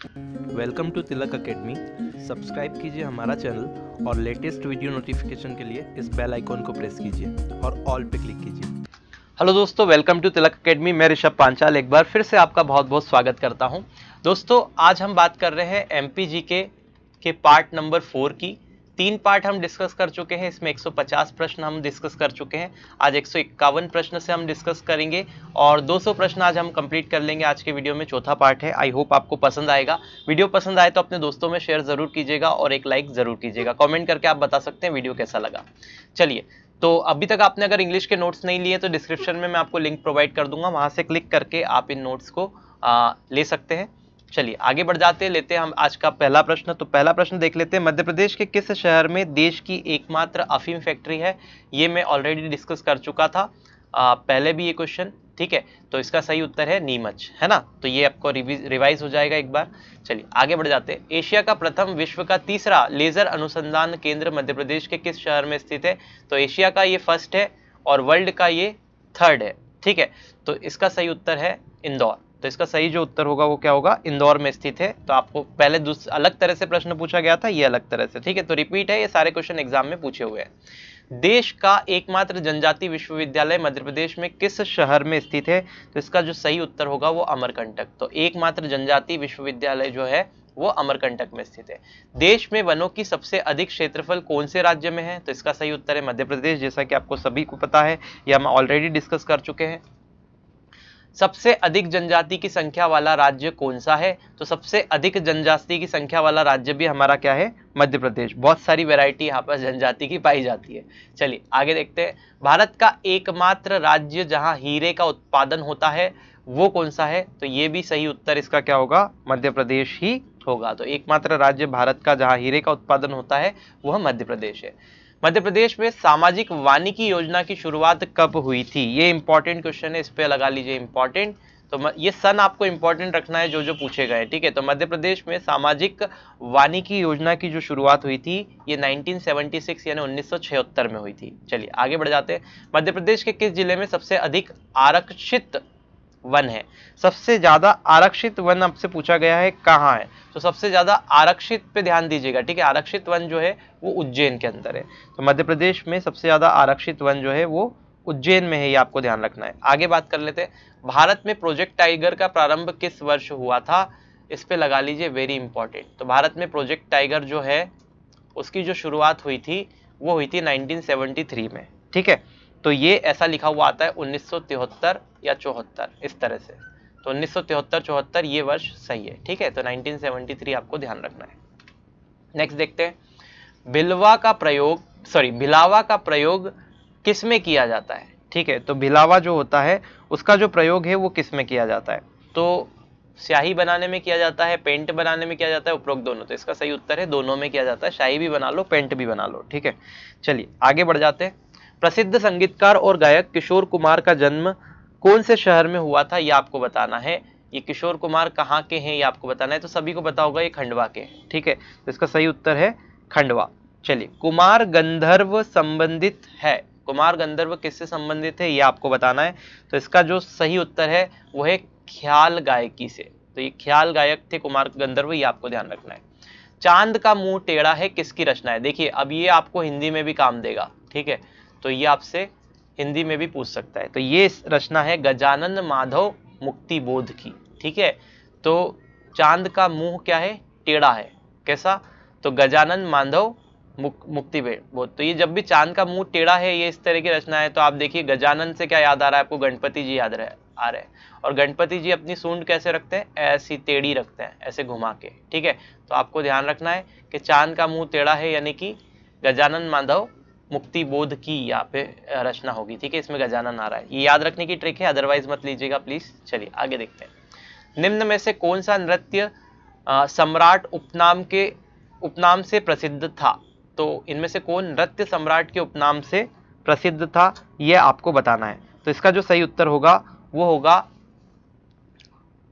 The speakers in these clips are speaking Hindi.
Welcome to Tilak Academy. Subscribe कीजिए हमारा चैनल और लेटेस्ट वीडियो नोटिफिकेशन के लिए इस बेल आइकॉन को प्रेस कीजिए और ऑल पे क्लिक कीजिए। हेलो दोस्तों, वेलकम टू तिलक एकेडमी। मैं ऋषभ पांचाल एक बार फिर से आपका बहुत बहुत स्वागत करता हूं। दोस्तों, आज हम बात कर रहे हैं एमपीजीके के पार्ट नंबर 4 की। 3 पार्ट हम डिस्कस कर चुके हैं। इसमें 150 प्रश्न हम डिस्कस कर चुके हैं। आज 151 प्रश्न से हम डिस्कस करेंगे और 200 प्रश्न आज हम कंप्लीट कर लेंगे। आज के वीडियो में चौथा पार्ट है। आई होप आपको पसंद आएगा। वीडियो पसंद आए तो अपने दोस्तों में शेयर जरूर कीजिएगा और एक लाइक जरूर कीजिएगा। कमेंट करके आप बता सकते हैं वीडियो कैसा लगा। चलिए, तो अभी तक आपने अगर इंग्लिश के नोट्स नहीं लिए तो डिस्क्रिप्शन में मैं आपको लिंक प्रोवाइड कर दूंगा, वहां से क्लिक करके आप इन नोट्स को ले सकते हैं। चलिए आगे बढ़ जाते हैं, लेते हैं हम आज का पहला प्रश्न। तो पहला प्रश्न देख लेते हैं, मध्य प्रदेश के किस शहर में देश की एकमात्र अफीम फैक्ट्री है? ये मैं ऑलरेडी डिस्कस कर चुका था पहले भी ये क्वेश्चन, ठीक है। तो इसका सही उत्तर है नीमच, है ना। तो ये आपको रिवाइज हो जाएगा एक बार। चलिए आगे बढ़ जाते हैं। एशिया का प्रथम विश्व का तीसरा लेजर अनुसंधान केंद्र मध्य प्रदेश के किस शहर में स्थित है? तो एशिया का ये फर्स्ट है और वर्ल्ड का ये थर्ड है, ठीक है। तो इसका सही उत्तर है इंदौर। तो इसका सही जो उत्तर होगा वो क्या होगा? इंदौर में स्थित है। तो आपको पहले अलग तरह से प्रश्न पूछा गया था, ये अलग तरह से, ठीक है। तो रिपीट है, ये सारे क्वेश्चन एग्जाम में पूछे हुए हैं। देश का एकमात्र जनजाति विश्वविद्यालय मध्य प्रदेश में किस शहर में स्थित है? तो इसका जो सही उत्तर होगा वो अमरकंटक। तो एकमात्र जनजाति विश्वविद्यालय जो है वो अमरकंटक में स्थित है। देश में वनों की सबसे अधिक क्षेत्रफल कौन से राज्य में है? तो इसका सही उत्तर है मध्य प्रदेश, जैसा कि आपको सभी को पता है, यह हम ऑलरेडी डिस्कस कर चुके हैं। सबसे अधिक जनजाति की संख्या वाला राज्य कौन सा है? तो सबसे अधिक जनजाति की संख्या वाला राज्य भी हमारा क्या है? मध्य प्रदेश। बहुत सारी वैरायटी यहाँ पर जनजाति की पाई जाती है। चलिए आगे देखते हैं। भारत का एकमात्र राज्य जहां हीरे का उत्पादन होता है वो कौन सा है? तो ये भी सही उत्तर इसका क्या होगा? मध्य प्रदेश ही होगा। तो एकमात्र राज्य भारत का जहां हीरे का उत्पादन होता है वह मध्य प्रदेश है। मध्य प्रदेश में सामाजिक वानिकी योजना की शुरुआत कब हुई थी? ये इंपॉर्टेंट क्वेश्चन है, इस पे लगा लीजिए इंपॉर्टेंट। तो ये सन आपको इंपॉर्टेंट रखना है जो जो पूछे गए, ठीक है। तो मध्य प्रदेश में सामाजिक वानिकी योजना की जो शुरुआत हुई थी ये 1976 यानी 1976 में हुई थी। चलिए आगे बढ़ जाते हैं। मध्य प्रदेश के किस जिले में सबसे अधिक आरक्षित वन है? सबसे ज्यादा आरक्षित वन आपसे पूछा गया है कहाँ है? तो सबसे ज्यादा आरक्षित पे ध्यान दीजिएगा, ठीक है। आरक्षित वन जो है वो उज्जैन के अंदर है। तो मध्य प्रदेश में सबसे ज्यादा आरक्षित वन जो है वो उज्जैन में है, ये आपको ध्यान रखना है। आगे बात कर लेते हैं। भारत में प्रोजेक्ट टाइगर का प्रारंभ किस वर्ष हुआ था? इस पे लगा लीजिए वेरी इंपॉर्टेंट। तो भारत में प्रोजेक्ट टाइगर जो है उसकी जो शुरुआत हुई थी वो हुई थी 1973 में, ठीक है। तो ये ऐसा लिखा हुआ आता है 1973 या 74, इस तरह से। तो 1973-74 ये वर्ष सही है, ठीक है। तो 1973 आपको ध्यान रखना है। नेक्स्ट देखते हैं। भिलावा का प्रयोग किस में किया जाता है? ठीक है। तो भिलावा जो होता है उसका जो प्रयोग है वो किस में किया जाता है? तो स्याही बनाने में किया जाता है, पेंट बनाने में किया जाता है, उपरोक्त दोनों। तो इसका सही उत्तर है दोनों में किया जाता है। स्याही भी बना लो, पेंट भी बना लो, ठीक है। चलिए आगे बढ़ जाते हैं। प्रसिद्ध संगीतकार और गायक किशोर कुमार का जन्म कौन से शहर में हुआ था? ये आपको बताना है। ये किशोर कुमार कहाँ के हैं ये आपको बताना है। तो सभी को पता होगा ये खंडवा के, ठीक है। तो इसका सही उत्तर है खंडवा। चलिए, कुमार गंधर्व संबंधित है। कुमार गंधर्व किससे संबंधित है ये आपको बताना है। तो इसका जो सही उत्तर है वो है ख्याल गायकी से। तो ये ख्याल गायक थे कुमार गंधर्व, ये आपको ध्यान रखना है। चांद का मुंह टेढ़ा है किसकी रचना है? देखिए अब ये आपको हिंदी में भी काम देगा, ठीक है। तो ये आपसे हिंदी में भी पूछ सकता है। तो ये रचना है गजानन माधव मुक्तिबोध की, ठीक है। तो चांद का मुंह क्या है? टेढ़ा है। कैसा? तो गजानन माधव मुक्तिबोध। तो ये जब भी चांद का मुंह टेढ़ा है ये इस तरह की रचना है, तो आप देखिए गजानन से क्या याद आ रहा है आपको? गणपति जी याद आ रहे हैं। और गणपति जी अपनी सूंड कैसे रखते हैं? ऐसी टेढ़ी रखते हैं, ऐसे घुमा के, ठीक है। तो आपको ध्यान रखना है कि चांद का मुंह टेढ़ा है यानी कि गजानन माधव मुक्तिबोध की यहाँ पे रचना होगी, ठीक है। इसमें गजानन आ रहा है, ये याद रखने की ट्रिक है, अदरवाइज मत लीजिएगा प्लीज। चलिए आगे देखते हैं। निम्न में से कौन सा नृत्य सम्राट उपनाम से प्रसिद्ध था? तो इनमें से कौन नृत्य सम्राट के उपनाम से प्रसिद्ध था ये आपको बताना है। तो इसका जो सही उत्तर होगा वो होगा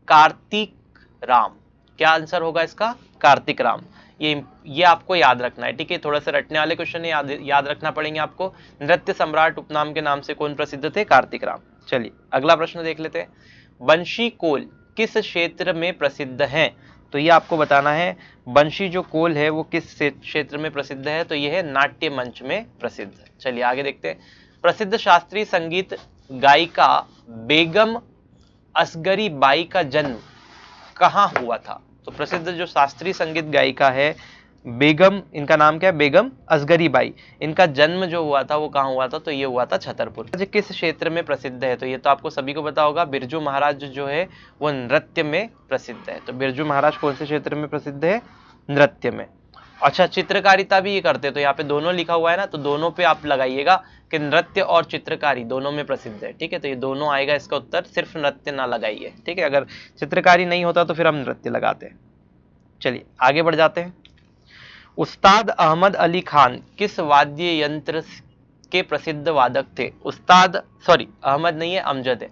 कार्तिक राम। क्या आंसर होगा इसका? कार्तिक राम। ये आपको याद रखना है, ठीक है। थोड़ा सा रटने वाले क्वेश्चन याद रखना पड़ेंगे आपको। नृत्य सम्राट उपनाम के नाम से कौन प्रसिद्ध थे? कार्तिक राम। चलिए अगला प्रश्न देख लेते हैं। बंशी कोल किस क्षेत्र में प्रसिद्ध हैं? तो ये आपको बताना है। बंशी जो कोल है वो किस क्षेत्र में प्रसिद्ध है, तो ये है नाट्य मंच में प्रसिद्ध। चलिए आगे देखते हैं। प्रसिद्ध शास्त्रीय संगीत गायिका बेगम असगरी बाई का जन्म कहाँ हुआ था? तो प्रसिद्ध जो शास्त्रीय संगीत गायिका है बेगम, इनका नाम क्या है? बेगम असगरी बाई। इनका जन्म जो हुआ था वो कहाँ हुआ था? तो ये हुआ था छतरपुर। किस क्षेत्र में प्रसिद्ध है? तो ये तो आपको सभी को पता होगा, बिरजू महाराज जो है वो नृत्य में प्रसिद्ध है। तो बिरजू महाराज कौन से क्षेत्र में प्रसिद्ध है? नृत्य में। अच्छा, चित्रकारिता भी ये करते, तो यहाँ पे दोनों लिखा हुआ है ना, तो दोनों पे आप लगाइएगा कि नृत्य और चित्रकारी दोनों में प्रसिद्ध है। ठीक है, तो ये दोनों आएगा इसका उत्तर, सिर्फ नृत्य ना लगाइए। ठीक है, अगर चित्रकारी नहीं होता तो फिर हम नृत्य लगाते हैं। चलिए आगे बढ़ जाते हैं। उस्ताद अहमद अली खान किस वाद्य यंत्र के प्रसिद्ध वादक थे? उस्ताद, सॉरी अहमद नहीं है, अमजद है।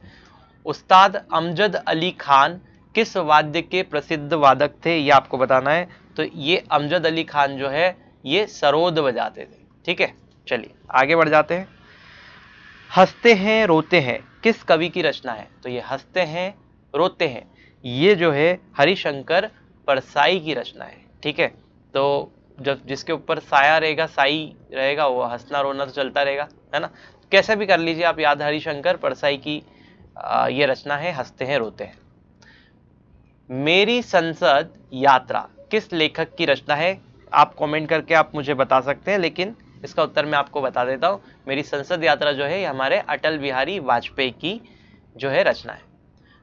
उस्ताद अमजद अली खान किस वाद्य के प्रसिद्ध वादक थे, ये आपको बताना है। तो ये अमजद अली खान जो है ये सरोद बजाते थे। ठीक है, चलिए आगे बढ़ जाते हैं। हंसते हैं रोते हैं किस कवि की रचना है? तो ये हंसते हैं रोते हैं ये जो है हरिशंकर परसाई की रचना है। ठीक है, तो जब जिसके ऊपर साया रहेगा, साई रहेगा, वो हंसना रोना तो चलता रहेगा, है ना। कैसे भी कर लीजिए आप याद, हरिशंकर परसाई की ये रचना है हंसते हैं रोते हैं। मेरी संसद यात्रा किस लेखक की रचना है? आप कमेंट करके आप मुझे बता सकते हैं, लेकिन इसका उत्तर मैं आपको बता देता हूं। मेरी संसद यात्रा जो है हमारे अटल बिहारी वाजपेयी की जो है रचना है।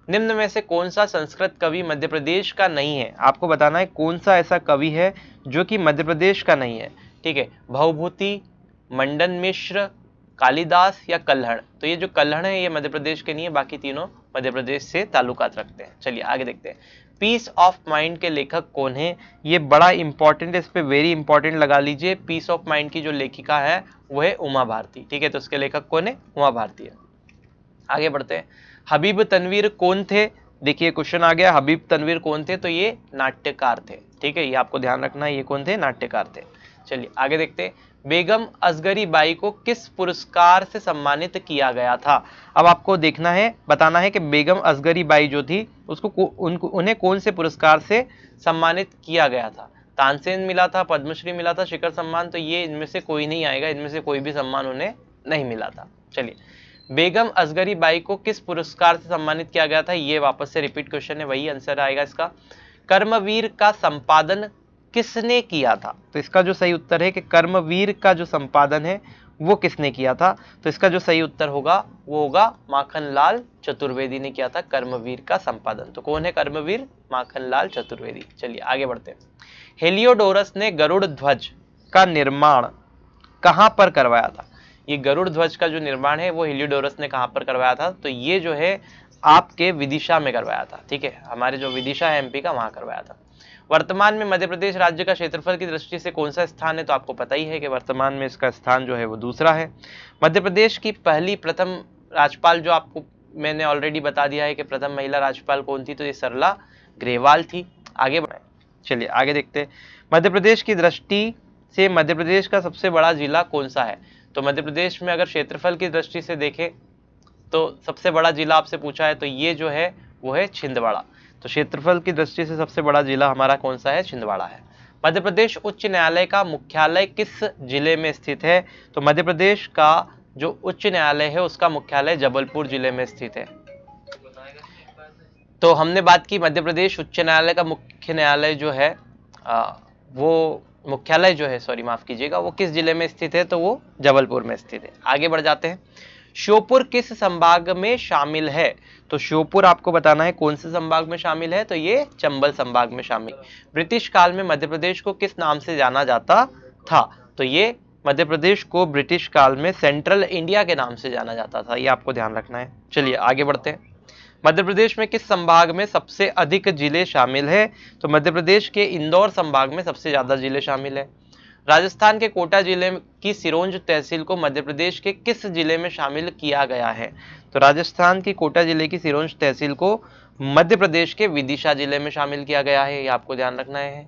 निम्न में से कौन सा संस्कृत कवि मध्य प्रदेश का नहीं है? आपको बताना है कौन सा ऐसा कवि है जो कि मध्य प्रदेश का नहीं है। ठीक है, भवभूति, मंडन मिश्र, कालिदास या कल्हड़। तो ये जो कल्हड़ है ये मध्य प्रदेश के नहीं है, बाकी तीनों मध्य प्रदेश से ताल्लुकात रखते हैं। चलिए आगे देखते हैं। पीस ऑफ माइंड के लेखक कौन है? ये बड़ा इंपॉर्टेंट है, इस पे वेरी इंपॉर्टेंट लगा लीजिए। पीस ऑफ माइंड की जो लेखिका है वो है उमा भारती। ठीक है, तो उसके लेखक कौन है? उमा भारती है। आगे बढ़ते हैं। हबीब तनवीर कौन थे? देखिए क्वेश्चन आ गया, हबीब तनवीर कौन थे? तो ये नाट्यकार थे। ठीक है, ये आपको ध्यान रखना है, ये कौन थे? नाट्यकार थे। चलिए आगे देखते हैं। बेगम असगरी बाई को किस पुरस्कार से सम्मानित किया गया था? अब आपको देखना है, बताना है कि बेगम असगरी बाई जो थी उसको उन्हें कौन से पुरस्कार से सम्मानित किया गया था? तानसेन मिला था, पद्मश्री मिला था, शिखर सम्मान? तो ये इनमें से कोई नहीं आएगा, इनमें से कोई भी सम्मान उन्हें नहीं मिला था। चलिए, बेगम असगरी बाई को किस पुरस्कार से सम्मानित किया गया था? ये वापस से रिपीट क्वेश्चन है, वही आंसर आएगा इसका। कर्मवीर का संपादन किसने किया था? तो इसका जो सही उत्तर है कि कर्मवीर का जो संपादन है वो किसने किया था? तो इसका जो सही उत्तर होगा वो होगा माखनलाल चतुर्वेदी ने किया था कर्मवीर का संपादन। तो कौन है कर्मवीर? माखनलाल चतुर्वेदी। चलिए आगे बढ़ते हैं। हेलियोडोरस ने गरुड़ ध्वज का निर्माण कहां पर करवाया था? ये गरुड़ ध्वज का जो निर्माण है वो हेलियोडोरस ने कहां पर करवाया था? तो ये जो है आपके विदिशा में करवाया था। ठीक है, हमारे जो विदिशा है एमपी का, वहां करवाया था। वर्तमान में मध्य प्रदेश राज्य का क्षेत्रफल की दृष्टि से कौन सा स्थान है? तो आपको पता ही है कि वर्तमान में इसका स्थान जो है वो दूसरा है। मध्य प्रदेश की पहली प्रथम राज्यपाल जो आपको मैंने ऑलरेडी बता दिया है कि प्रथम महिला राज्यपाल कौन थी, तो ये सरला ग्रेवाल थी। आगे बढ़े, चलिए आगे देखते हैं। मध्य प्रदेश की दृष्टि से मध्य प्रदेश का सबसे बड़ा जिला कौन सा है? तो मध्य प्रदेश में अगर क्षेत्रफल की दृष्टि से देखें तो सबसे बड़ा जिला आपसे पूछा है, तो ये जो है वो है छिंदवाड़ा। तो क्षेत्रफल की दृष्टि से सबसे बड़ा जिला हमारा कौन सा है? छिंदवाड़ा है। मध्य प्रदेश उच्च न्यायालय का मुख्यालय किस जिले में स्थित है? तो मध्य प्रदेश का जो उच्च न्यायालय है उसका मुख्यालय जबलपुर जिले में स्थित है। तो हमने बात की मध्य प्रदेश उच्च न्यायालय का मुख्य न्यायालय जो है वो मुख्यालय जो है, सॉरी माफ कीजिएगा, वो किस जिले में स्थित है? तो वो जबलपुर में स्थित है। आगे बढ़ जाते हैं। श्योपुर किस संभाग में शामिल है? तो श्योपुर आपको बताना है कौन से संभाग में शामिल है? तो ये चंबल संभाग में शामिल। ब्रिटिश काल में मध्य प्रदेश को किस नाम से जाना जाता था? तो ये मध्य प्रदेश को ब्रिटिश काल में सेंट्रल इंडिया के नाम से जाना जाता था, ये आपको ध्यान रखना है। चलिए आगे बढ़ते हैं। मध्य प्रदेश में किस संभाग में सबसे अधिक जिले शामिल है? तो मध्य प्रदेश के इंदौर संभाग में सबसे ज्यादा जिले शामिल है। राजस्थान के कोटा जिले की सिरोंज तहसील को मध्य प्रदेश के किस जिले में शामिल किया गया है? तो राजस्थान की कोटा जिले की सिरोंज तहसील को मध्य प्रदेश के विदिशा जिले में शामिल किया गया है, ये आपको ध्यान रखना है।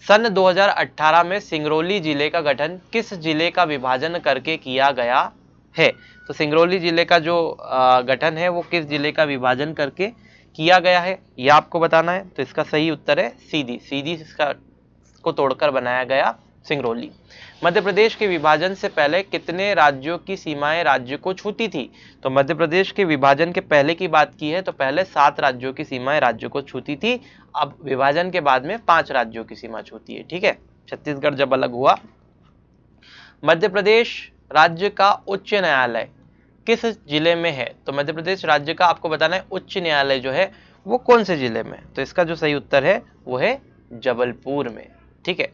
सन 2018 में सिंगरौली जिले का गठन किस जिले का विभाजन करके किया गया है? तो सिंगरौली जिले का जो गठन है वो किस जिले का विभाजन करके किया गया है, यह आपको बताना है। तो इसका सही उत्तर है सीधी। सीधी इसका को तोड़कर बनाया गया सिंगरौली। मध्य प्रदेश के विभाजन से पहले कितने राज्यों की सीमाएं राज्य को छूती थी? तो मध्य प्रदेश के विभाजन के पहले की बात की है तो पहले 7 राज्यों की सीमाएं राज्य को छूती थी। अब विभाजन के बाद में 5 राज्यों की सीमा छूती है। ठीक है, छत्तीसगढ़ जब अलग हुआ। मध्य प्रदेश राज्य का उच्च न्यायालय किस जिले में है? तो मध्य प्रदेश राज्य का आपको बताना है उच्च न्यायालय जो है वो कौन से जिले में? तो इसका जो सही उत्तर है वो है जबलपुर में। ठीक है,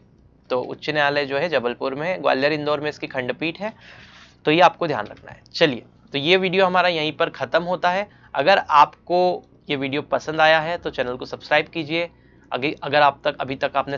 तो उच्च न्यायालय जो है जबलपुर में है। ग्वालियर इंदौर में इसकी खंडपीठ है। तो ये आपको ध्यान रखना है। चलिए, तो ये वीडियो हमारा यहीं पर खत्म होता है। अगर आपको ये वीडियो पसंद आया है तो चैनल को सब्सक्राइब कीजिए। अगर अभी तक आपने